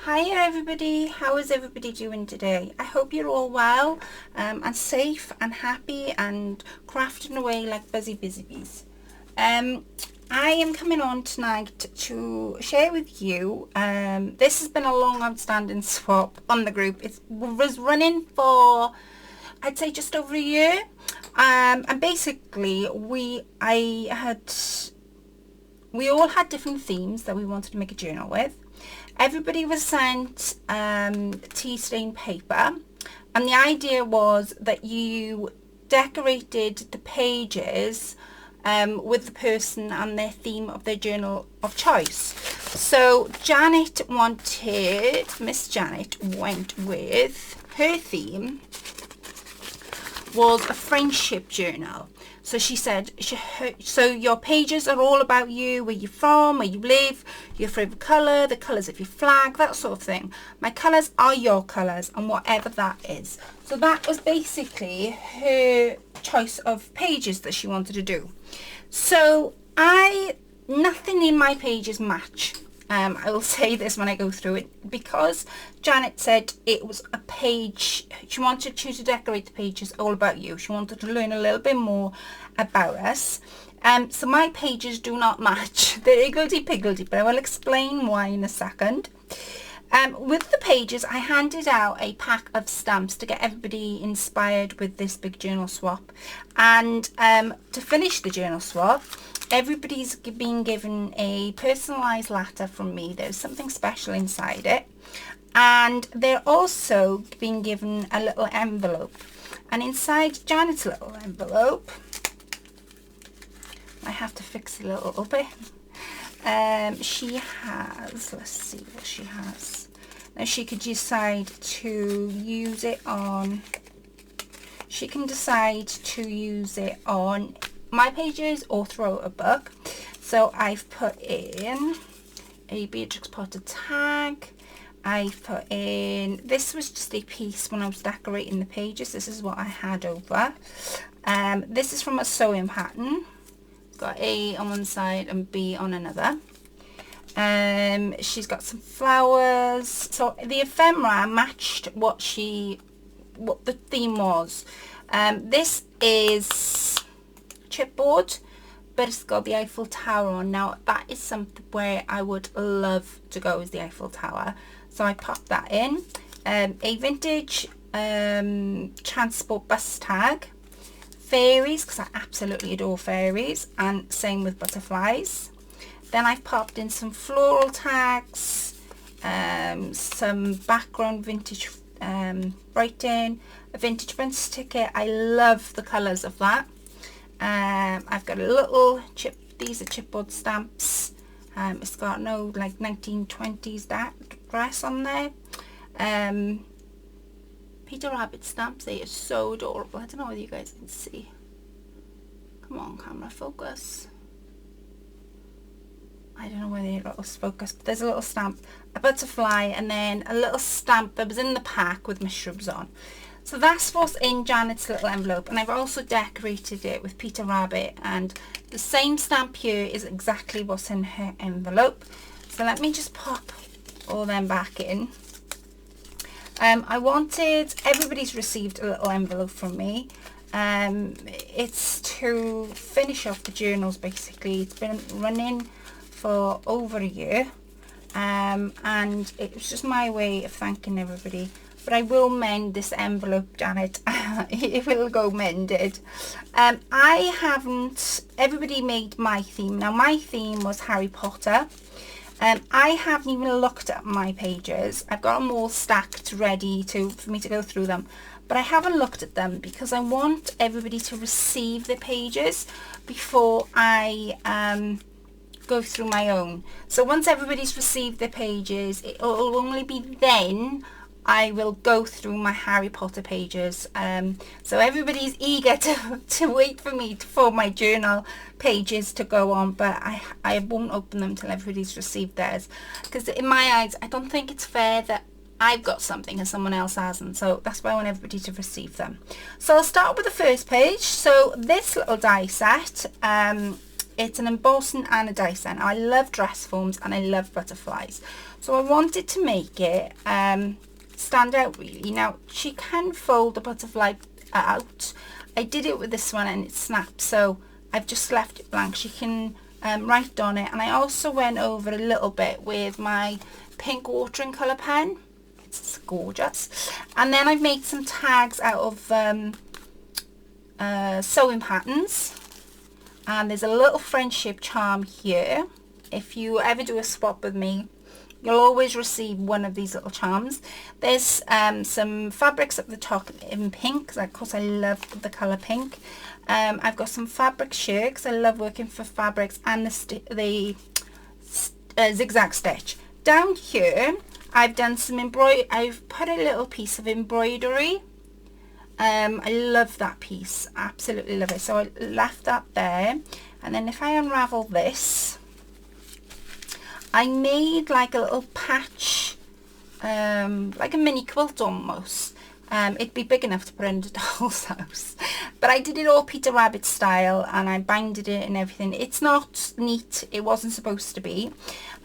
Hiya everybody, how is everybody doing today? I hope you're all well and safe and happy and crafting away like busy bees. I am coming on tonight to share with you, this has been a long outstanding swap on the group. It was running for, I'd say, just over a year, and basically we all had different themes that we wanted to make a journal with. Everybody was sent tea stained paper, and the idea was that you decorated the pages with the person and their theme of their journal of choice. So Miss Janet went with, her theme was a friendship journal. So she said, so your pages are all about you, where you're from, where you live, your favourite colour, the colours of your flag, that sort of thing. My colours are your colours, and whatever that is. So that was basically her choice of pages that she wanted to do. So nothing in my pages match. I will say this when I go through it, because Janet said it was a page, she wanted you to decorate the pages all about you. She wanted to learn a little bit more about us. So my pages do not match. They're higgledy-piggledy, but I will explain why in a second. With the pages, I handed out a pack of stamps to get everybody inspired with this big journal swap. And to finish the journal swap, everybody's been given a personalised letter from me. There's something special inside it. And they're also being given a little envelope. And inside Janet's little envelope, I have to fix it a little bit. She has, let's see what she has. Now she could decide to use it on, she can decide to use it on my pages or throw a book. So I've put in a Beatrix Potter tag. I've put in, this was just a piece when I was decorating the pages. This is what I had over. This is from a sewing pattern. Got A on one side and B on another. She's got some flowers. So the ephemera matched what the theme was. This is chipboard, but it's got the Eiffel Tower on. Now that is something where I would love to go, is the Eiffel Tower. So I popped that in. A vintage transport bus tag. Fairies, because I absolutely adore fairies, and same with butterflies. Then I've popped in some floral tags, some background vintage writing, a vintage Prince ticket. I love the colours of that. I've got a little these are chipboard stamps. It's got no like 1920s dress on there. Peter Rabbit stamps, they are so adorable. I don't know whether you guys can see. Come on, camera, focus. I don't know whether it'll focus, but there's a little stamp, a butterfly, and then a little stamp that was in the pack with mushrooms on. So that's what's in Janet's little envelope, and I've also decorated it with Peter Rabbit, and the same stamp here is exactly what's in her envelope. So let me just pop all them back in. Everybody's received a little envelope from me. It's to finish off the journals basically. It's been running for over a year, and it was just my way of thanking everybody. But I will mend this envelope, Janet. It will go mended. Everybody made my theme. Now my theme was Harry Potter. I haven't even looked at my pages. I've got them all stacked ready for me to go through them, but I haven't looked at them because I want everybody to receive the pages before I go through my own. So once everybody's received their pages, it will only be then I will go through my Harry Potter pages. So everybody's eager to wait for my journal pages to go on, but I won't open them till everybody's received theirs, because in my eyes I don't think it's fair that I've got something and someone else hasn't. So that's why I want everybody to receive them. So I'll start with the first page. So this little die set, it's an embossing and a die set. Now, I love dress forms and I love butterflies. So I wanted to make it stand out really. Now she can fold the butterfly out. I did it with this one and it snapped, so I've just left it blank. She can write on it, and I also went over a little bit with my pink watering colour pen. It's gorgeous. And then I've made some tags out of sewing patterns, and there's a little friendship charm here. If you ever do a swap with me, you'll always receive one of these little charms. There's some fabrics at the top in pink, because of course I love the colour pink. I've got some fabric here because I love working for fabrics, and the zigzag stitch. Down here I've done some I've put a little piece of embroidery. I love that piece, absolutely love it. So I left that there, and then if I unravel this, I made like a little patch, like a mini quilt almost. It'd be big enough to put in a doll's house, but I did it all Peter Rabbit style, and I binded it and everything. It's not neat, it wasn't supposed to be.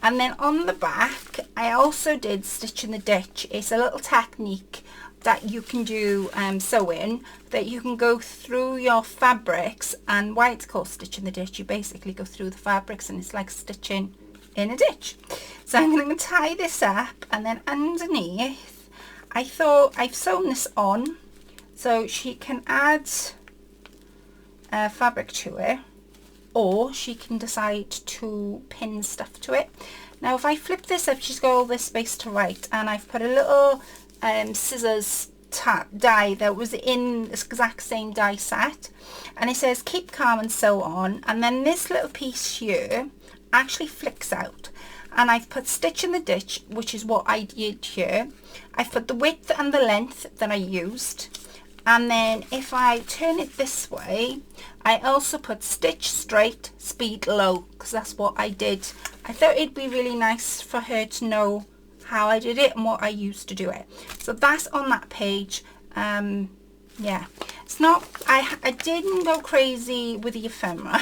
And then on the back I also did stitch in the ditch. It's a little technique that you can do sewing, that you can go through your fabrics, and why it's called stitch in the ditch, you basically go through the fabrics and it's like stitching in a ditch. So I'm going to tie this up, and then underneath I thought I've sewn this on so she can add fabric to it, or she can decide to pin stuff to it. Now if I flip this up, she's got all this space to write, and I've put a little scissors die that was in this exact same die set, and it says keep calm and sew on. And then this little piece here actually flicks out, and I've put stitch in the ditch, which is what I did here. I've put the width and the length that I used, and then if I turn it this way, I also put stitch straight, speed low, because that's what I did. I thought it'd be really nice for her to know how I did it and what I used to do it. So that's on that page. Yeah, it's not, I didn't go crazy with the ephemera.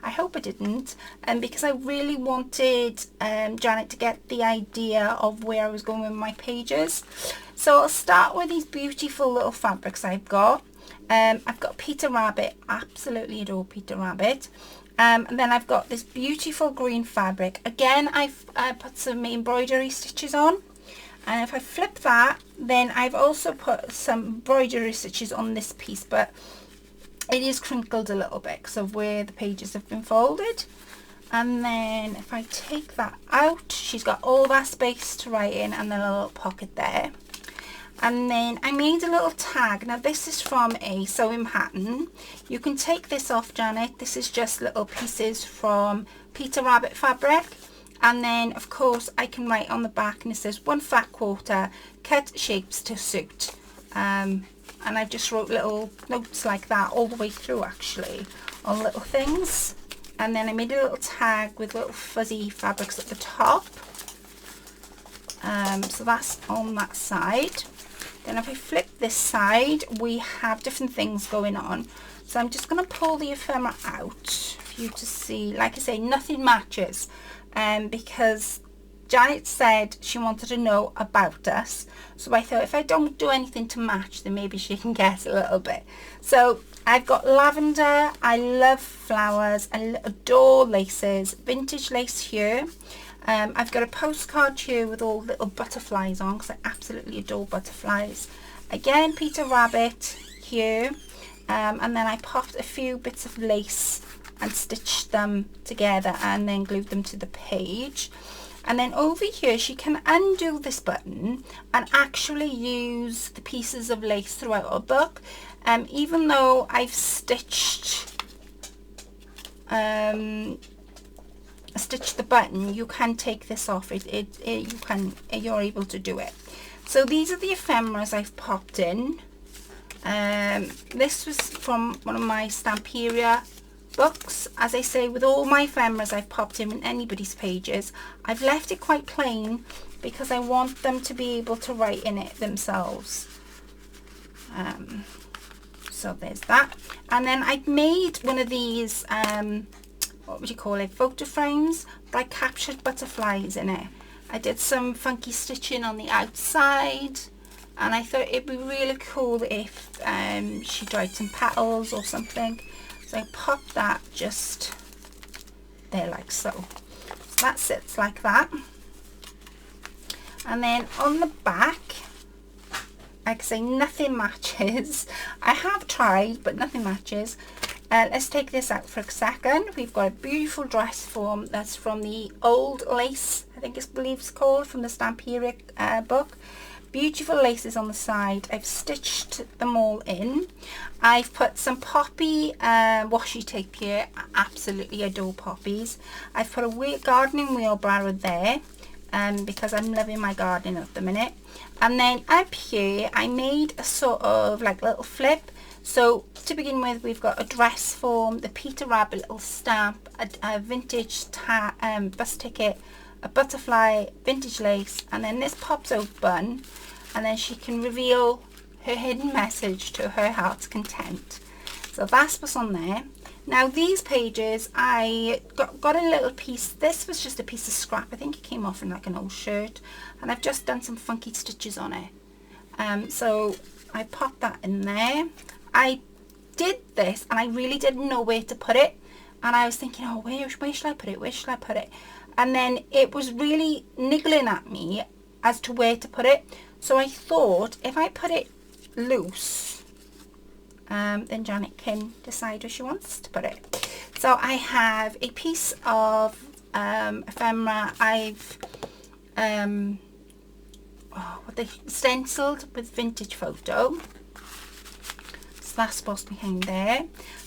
I hope I didn't, because I really wanted Janet to get the idea of where I was going with my pages. So I'll start with these beautiful little fabrics I've got. I've got Peter Rabbit, absolutely adore Peter Rabbit. And then I've got this beautiful green fabric. Again, I've put some embroidery stitches on. And if I flip that, then I've also put some embroidery stitches on this piece, but it is crinkled a little bit because of where the pages have been folded. And then if I take that out, she's got all that space to write in, and then a little pocket there. And then I made a little tag. Now this is from a sewing pattern. You can take this off, Janet. This is just little pieces from Peter Rabbit fabric. And then of course I can write on the back, and it says 1 fat quarter, cut shapes to suit. And I just wrote little notes like that all the way through, actually, on little things. And then I made a little tag with little fuzzy fabrics at the top. So that's on that side. Then if I flip this side, we have different things going on. So I'm just going to pull the ephemera out for you to see. Like I say, nothing matches, because Janet said she wanted to know about us. So I thought if I don't do anything to match, then maybe she can guess a little bit. So I've got lavender. I love flowers. I adore laces. Vintage lace here. I've got a postcard here with all little butterflies on, because I absolutely adore butterflies. Again, Peter Rabbit here. And then I popped a few bits of lace and stitched them together and then glued them to the page. And then over here she can undo this button and actually use the pieces of lace throughout her book. Even though I've stitched the button, you can take this off. You're able to do it. So these are the ephemeras I've popped in. This was from one of my Stamperia books. As I say, with all my ephemeras I've popped in anybody's pages. I've left it quite plain because I want them to be able to write in it themselves. So there's that. And then I've made one of these what would you call it, photo frames, but I captured butterflies in it. I did some funky stitching on the outside, and I thought it'd be really cool if she dried some petals or something. So I popped that just there like so. So that sits like that. And then on the back, like I say, nothing matches. I have tried, but nothing matches. Let's take this out for a second. We've got a beautiful dress form that's from the Old Lace, I think it's called, from the Stamperic book. Beautiful laces on the side. I've stitched them all in. I've put some poppy washi tape here. I absolutely adore poppies. I've put a gardening wheelbarrow there because I'm loving my gardening at the minute. And then up here I made a sort of like little flip. So to begin with, we've got a dress form, the Peter Rabbit little stamp, a vintage bus ticket, a butterfly, vintage lace, and then this pops open and then she can reveal her hidden message to her heart's content. So that's what's on there. Now these pages, I got a little piece. This was just a piece of scrap. I think it came off in like an old shirt, and I've just done some funky stitches on it. So I popped that in there. I did this and I really didn't know where to put it, and I was thinking, oh, where should I put it, where should I put it? And then it was really niggling at me as to where to put it. So I thought if I put it loose, then Janet can decide where she wants to put it. So I have a piece of ephemera. I've stenciled with vintage photo. So that's supposed to be hanging there.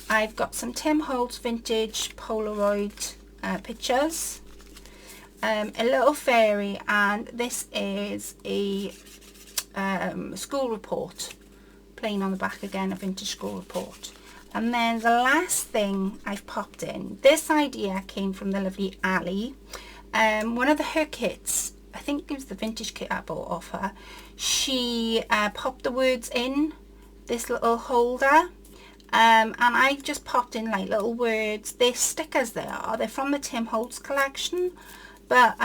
I've got some Tim Holtz vintage Polaroid pictures. A little fairy, and this is a school report, plain on the back again, a vintage school report. And then the last thing I've popped in, this idea came from the lovely Ali. One of her kits, I think it was the vintage kit I bought off her, she popped the words in this little holder. And I've just popped in like little words. They're stickers, they're from the Tim Holtz collection. But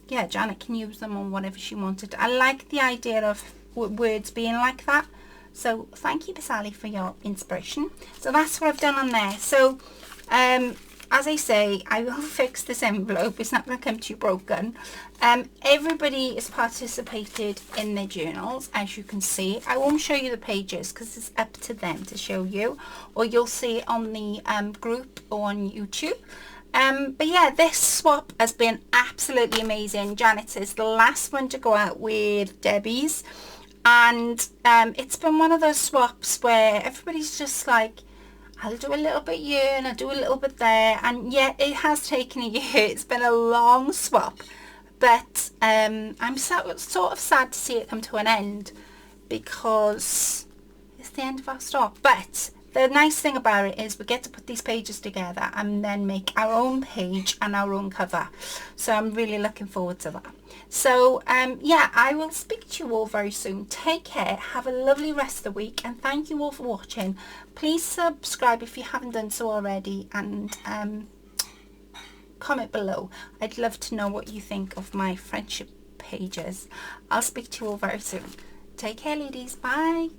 yeah, Janet can use them on whatever she wanted. I like the idea of words being like that. So thank you, Sally, for your inspiration. So that's what I've done on there. So as I say, I will fix this envelope. It's not going to come to you broken. Everybody has participated in their journals, as you can see. I won't show you the pages because it's up to them to show you, or you'll see it on the group or on YouTube. But yeah, this swap has been absolutely amazing. Janet is the last one to go out with Debbie's, and it's been one of those swaps where everybody's just like, I'll do a little bit here and I'll do a little bit there, and yeah, it has taken a year. It's been a long swap, but I'm sort of sad to see it come to an end because it's the end of our stock. But the nice thing about it is we get to put these pages together and then make our own page and our own cover. So I'm really looking forward to that. So yeah, I will speak to you all very soon. Take care, have a lovely rest of the week, and thank you all for watching. Please subscribe if you haven't done so already, and comment below. I'd love to know what you think of my friendship pages. I'll speak to you all very soon. Take care, ladies. Bye.